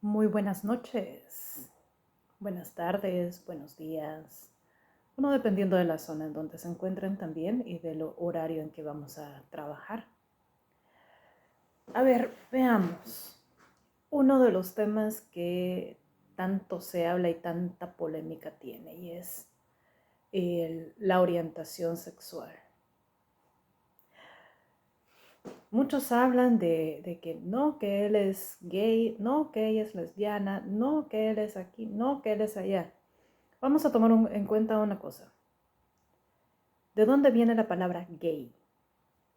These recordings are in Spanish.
Muy buenas noches, buenas tardes, buenos días. Bueno, dependiendo de la zona en donde se encuentren también y del horario en que vamos a trabajar. A ver, veamos. Uno de los temas que tanto se habla y tanta polémica tiene y es la orientación sexual. Muchos hablan de que no, que él es gay, no, que ella es lesbiana, no, que él es aquí, no, que él es allá. Vamos a tomar en cuenta una cosa. ¿De dónde viene la palabra gay?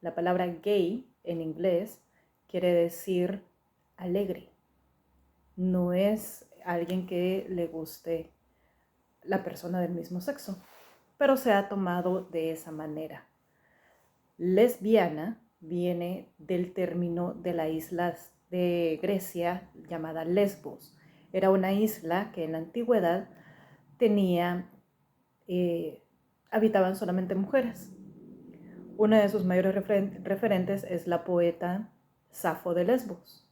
La palabra gay en inglés quiere decir alegre. No es alguien que le guste la persona del mismo sexo, pero se ha tomado de esa manera. Lesbiana viene del término de la isla de Grecia llamada Lesbos. Era una isla que en la antigüedad tenía, habitaban solamente mujeres. Una de sus mayores referentes es la poeta Safo de Lesbos,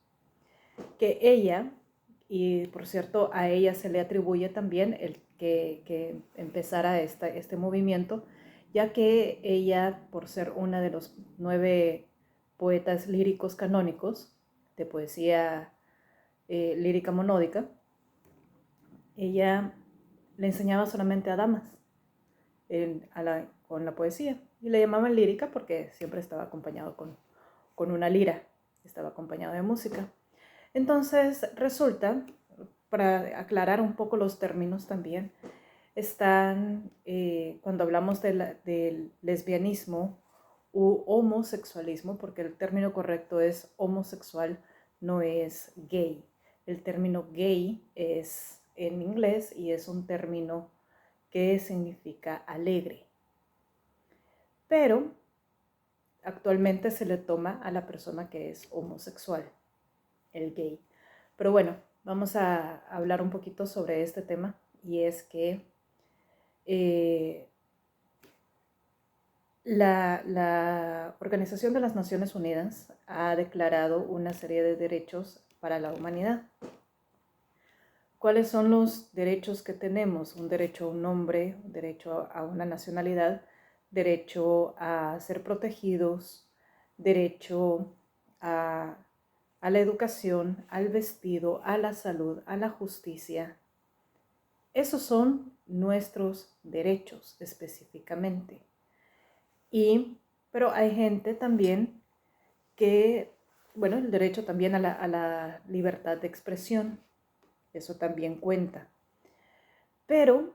que ella, y por cierto a ella se le atribuye también el que empezara este movimiento, ya que ella, por ser una de los 9 poetas líricos canónicos de poesía lírica monódica, ella le enseñaba solamente a damas con la poesía. Y le llamaban lírica porque siempre estaba acompañado con una lira, estaba acompañado de música. Entonces resulta, para aclarar un poco los términos también, están, cuando hablamos del lesbianismo u homosexualismo, porque el término correcto es homosexual, no es gay. El término gay es en inglés y es un término que significa alegre. Pero actualmente se le toma a la persona que es homosexual, el gay. Pero bueno, vamos a hablar un poquito sobre este tema y es que la Organización de las Naciones Unidas ha declarado una serie de derechos para la humanidad. ¿Cuáles son los derechos que tenemos? Un derecho a un nombre, un derecho a una nacionalidad, derecho a ser protegidos, derecho a la educación, al vestido, a la salud, a la justicia. Esos son nuestros derechos específicamente. Pero hay gente también que, bueno, el derecho también a la libertad de expresión, eso también cuenta. Pero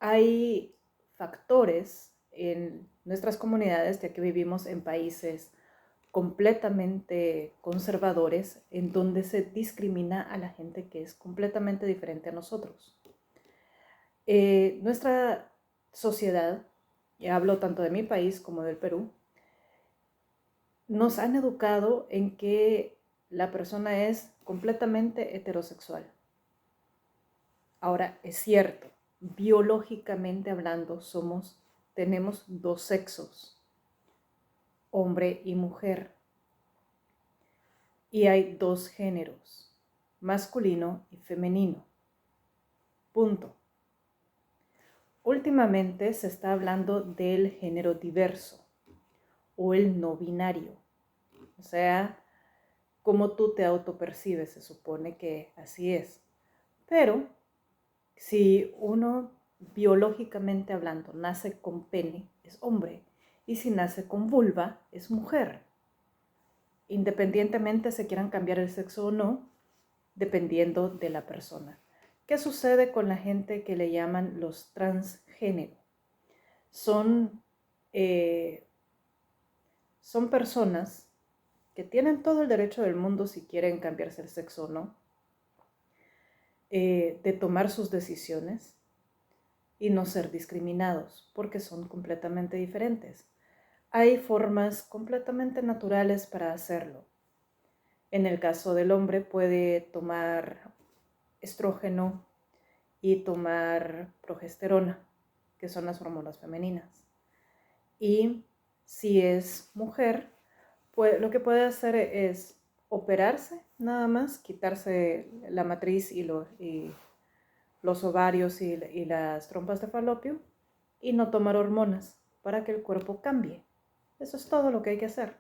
hay factores en nuestras comunidades, ya que vivimos en países completamente conservadores, en donde se discrimina a la gente que es completamente diferente a nosotros. Nuestra sociedad, y hablo tanto de mi país como del Perú, nos han educado en que la persona es completamente heterosexual. Ahora, es cierto, biológicamente hablando, tenemos 2 sexos, hombre y mujer. Y hay 2 géneros, masculino y femenino. Punto. Últimamente se está hablando del género diverso o el no binario. O sea, como tú te autopercibes, se supone que así es. Pero si uno biológicamente hablando nace con pene, es hombre, y si nace con vulva, es mujer. Independientemente se quieran cambiar el sexo o no, dependiendo de la persona. ¿Qué sucede con la gente que le llaman los transgénero? Son personas que tienen todo el derecho del mundo, si quieren cambiarse el sexo o no, de tomar sus decisiones y no ser discriminados, porque son completamente diferentes. Hay formas completamente naturales para hacerlo. En el caso del hombre puede tomar estrógeno y tomar progesterona, que son las hormonas femeninas. Y si es mujer, pues lo que puede hacer es operarse nada más, quitarse la matriz y los ovarios y las trompas de falopio y no tomar hormonas para que el cuerpo cambie. Eso es todo lo que hay que hacer.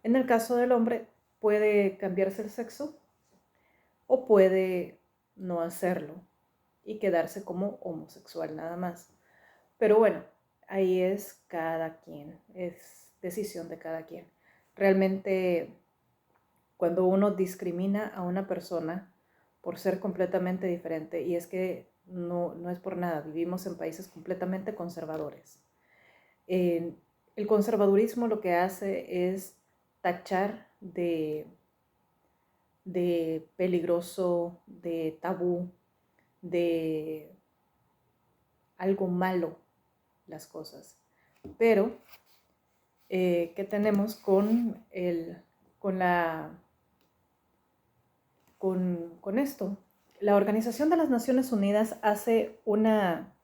En el caso del hombre, puede cambiarse el sexo o puede no hacerlo y quedarse como homosexual nada más. Pero bueno, ahí es cada quien, es decisión de cada quien. Realmente, cuando uno discrimina a una persona por ser completamente diferente, y es que no es por nada, vivimos en países completamente conservadores. El conservadurismo lo que hace es tachar de peligroso, de tabú, de algo malo las cosas. Pero, ¿qué tenemos con esto? La Organización de las Naciones Unidas hace una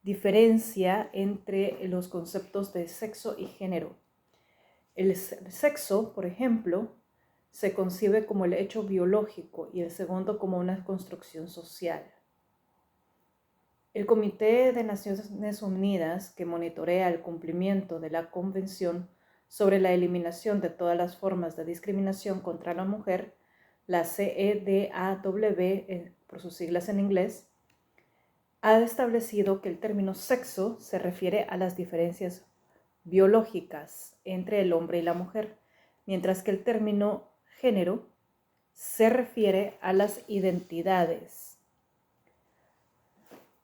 diferencia entre los conceptos de sexo y género. El sexo, por ejemplo, se concibe como el hecho biológico y el segundo como una construcción social. El Comité de Naciones Unidas, que monitorea el cumplimiento de la Convención sobre la Eliminación de todas las formas de discriminación contra la mujer, la CEDAW, por sus siglas en inglés, ha establecido que el término sexo se refiere a las diferencias biológicas entre el hombre y la mujer, mientras que el término género se refiere a las identidades,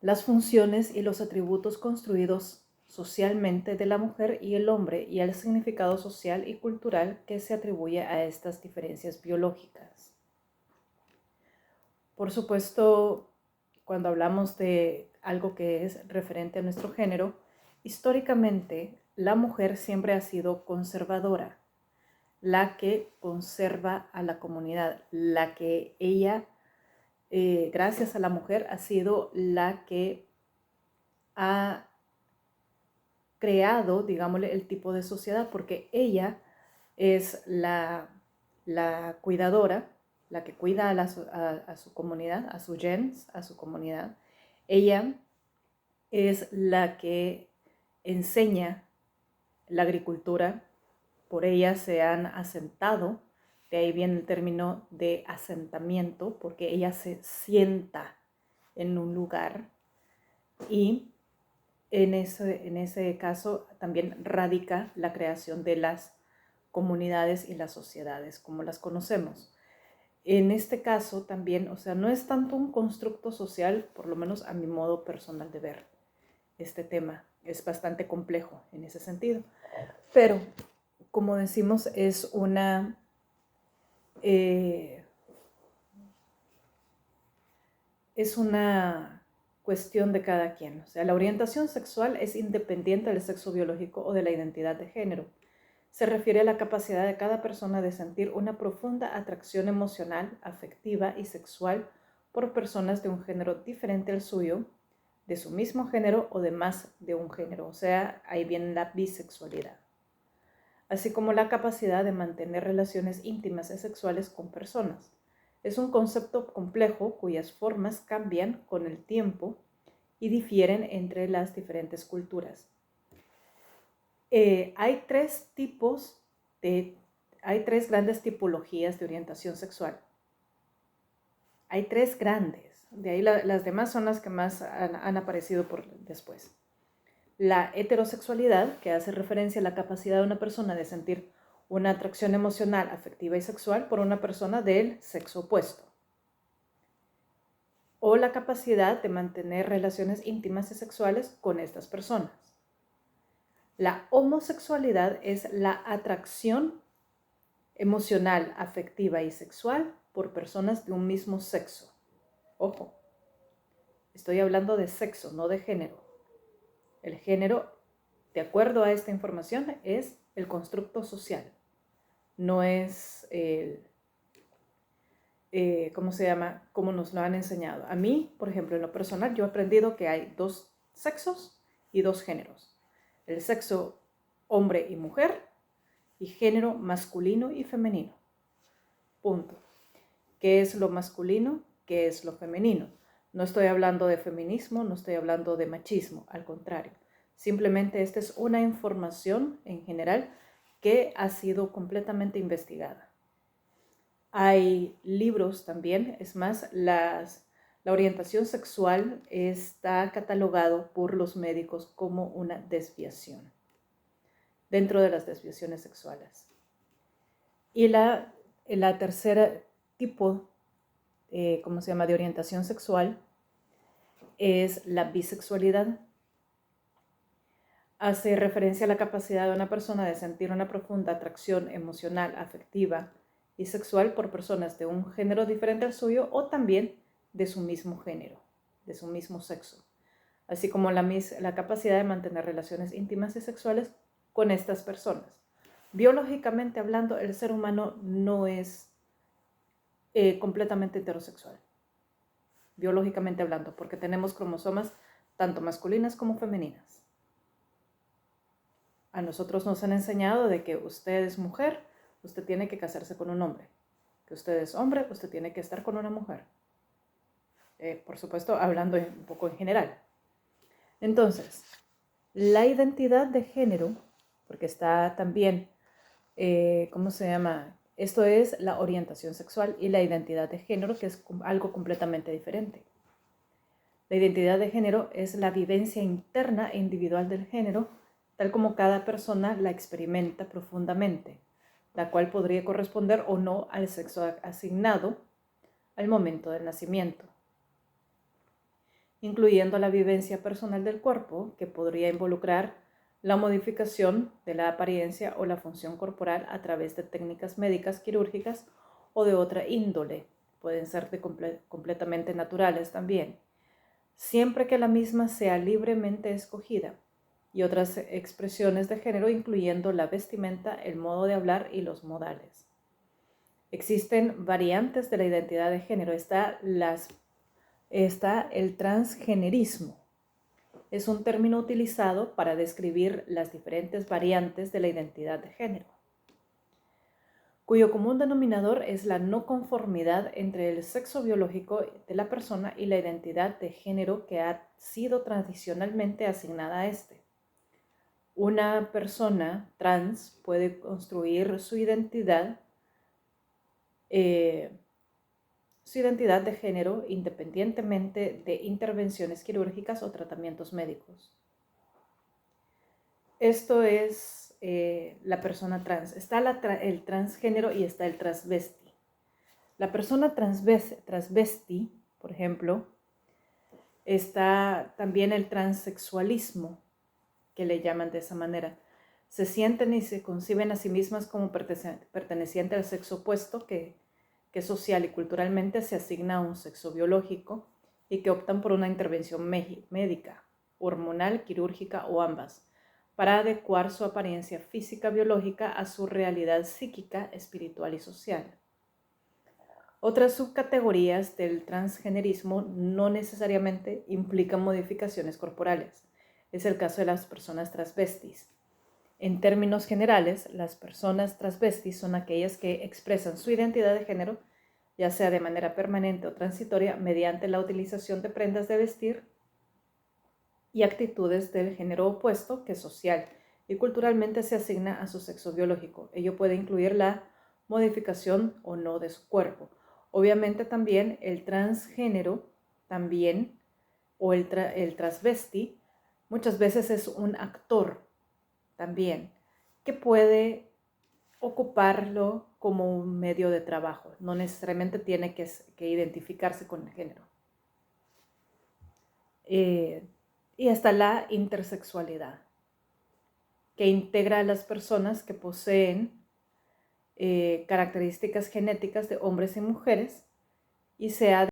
las funciones y los atributos construidos socialmente de la mujer y el hombre y al significado social y cultural que se atribuye a estas diferencias biológicas. Por supuesto, cuando hablamos de algo que es referente a nuestro género, históricamente la mujer siempre ha sido conservadora, la que conserva a la comunidad, la que ella, gracias a la mujer, ha sido la que ha creado, digámosle, el tipo de sociedad, porque ella es la cuidadora, la que cuida a su comunidad, a su gens, a su comunidad. Ella es la que enseña la agricultura, por ella se han asentado, de ahí viene el término de asentamiento, porque ella se sienta en un lugar y en ese caso también radica la creación de las comunidades y las sociedades como las conocemos. En este caso también, o sea, no es tanto un constructo social, por lo menos a mi modo personal de ver este tema. Es bastante complejo en ese sentido. Pero, como decimos, es una cuestión de cada quien. O sea, la orientación sexual es independiente del sexo biológico o de la identidad de género. Se refiere a la capacidad de cada persona de sentir una profunda atracción emocional, afectiva y sexual por personas de un género diferente al suyo, de su mismo género o de más de un género. O sea, ahí viene la bisexualidad. Así como la capacidad de mantener relaciones íntimas y sexuales con personas. Es un concepto complejo cuyas formas cambian con el tiempo y difieren entre las diferentes culturas. Hay tres grandes tipologías de orientación sexual. Hay tres grandes, de ahí las demás son las que más han aparecido después. La heterosexualidad, que hace referencia a la capacidad de una persona de sentir una atracción emocional, afectiva y sexual por una persona del sexo opuesto. O la capacidad de mantener relaciones íntimas y sexuales con estas personas. La homosexualidad es la atracción emocional, afectiva y sexual por personas de un mismo sexo. Ojo, estoy hablando de sexo, no de género. El género, de acuerdo a esta información, es el constructo social. No es ¿cómo se llama? Como nos lo han enseñado. A mí, por ejemplo, en lo personal, yo he aprendido que hay dos sexos y dos géneros. El sexo hombre y mujer y género masculino y femenino. punto. ¿Qué es lo masculino? ¿Qué es lo femenino? No estoy hablando de feminismo, no estoy hablando de machismo, al contrario. Simplemente esta es una información en general que ha sido completamente investigada. Hay libros también, es más, la orientación sexual está catalogado por los médicos como una desviación dentro de las desviaciones sexuales. Y la tercera tipo, ¿cómo se llama?, de orientación sexual es la bisexualidad. Hace referencia a la capacidad de una persona de sentir una profunda atracción emocional, afectiva y sexual por personas de un género diferente al suyo o también de su mismo género, de su mismo sexo, así como la capacidad de mantener relaciones íntimas y sexuales con estas personas. Biológicamente hablando, el ser humano no es completamente heterosexual, biológicamente hablando, porque tenemos cromosomas tanto masculinas como femeninas. A nosotros nos han enseñado de que usted es mujer, usted tiene que casarse con un hombre. Que usted es hombre, usted tiene que estar con una mujer. Por supuesto, hablando un poco en general. Entonces, la identidad de género, porque está también, ¿cómo se llama? Esto es la orientación sexual y la identidad de género, que es algo completamente diferente. La identidad de género es la vivencia interna e individual del género, tal como cada persona la experimenta profundamente, la cual podría corresponder o no al sexo asignado al momento del nacimiento, incluyendo la vivencia personal del cuerpo, que podría involucrar la modificación de la apariencia o la función corporal a través de técnicas médicas, quirúrgicas o de otra índole. Pueden ser completamente naturales también, siempre que la misma sea libremente escogida, y otras expresiones de género, incluyendo la vestimenta, el modo de hablar y los modales. Existen variantes de la identidad de género. Está el transgenerismo. Es un término utilizado para describir las diferentes variantes de la identidad de género, cuyo común denominador es la no conformidad entre el sexo biológico de la persona y la identidad de género que ha sido tradicionalmente asignada a este. Una persona trans puede construir su identidad de género independientemente de intervenciones quirúrgicas o tratamientos médicos. Esto es la persona trans. Está el transgénero y está el transvesti. La persona transvesti, por ejemplo, está también el transexualismo, que le llaman de esa manera. Se sienten y se conciben a sí mismas como pertenecientes al sexo opuesto que social y culturalmente se asigna a un sexo biológico y que optan por una intervención médica, hormonal, quirúrgica o ambas, para adecuar su apariencia física biológica a su realidad psíquica, espiritual y social. Otras subcategorías del transgenerismo no necesariamente implican modificaciones corporales. Es el caso de las personas transvestis. En términos generales, las personas transvestis son aquellas que expresan su identidad de género, ya sea de manera permanente o transitoria, mediante la utilización de prendas de vestir y actitudes del género opuesto que social y culturalmente se asigna a su sexo biológico. Ello puede incluir la modificación o no de su cuerpo. Obviamente también el transgénero también, o el transvesti, muchas veces es un actor también, que puede ocuparlo como un medio de trabajo. No necesariamente tiene que identificarse con el género. Y hasta la intersexualidad, que integra a las personas que poseen características genéticas de hombres y mujeres y se ha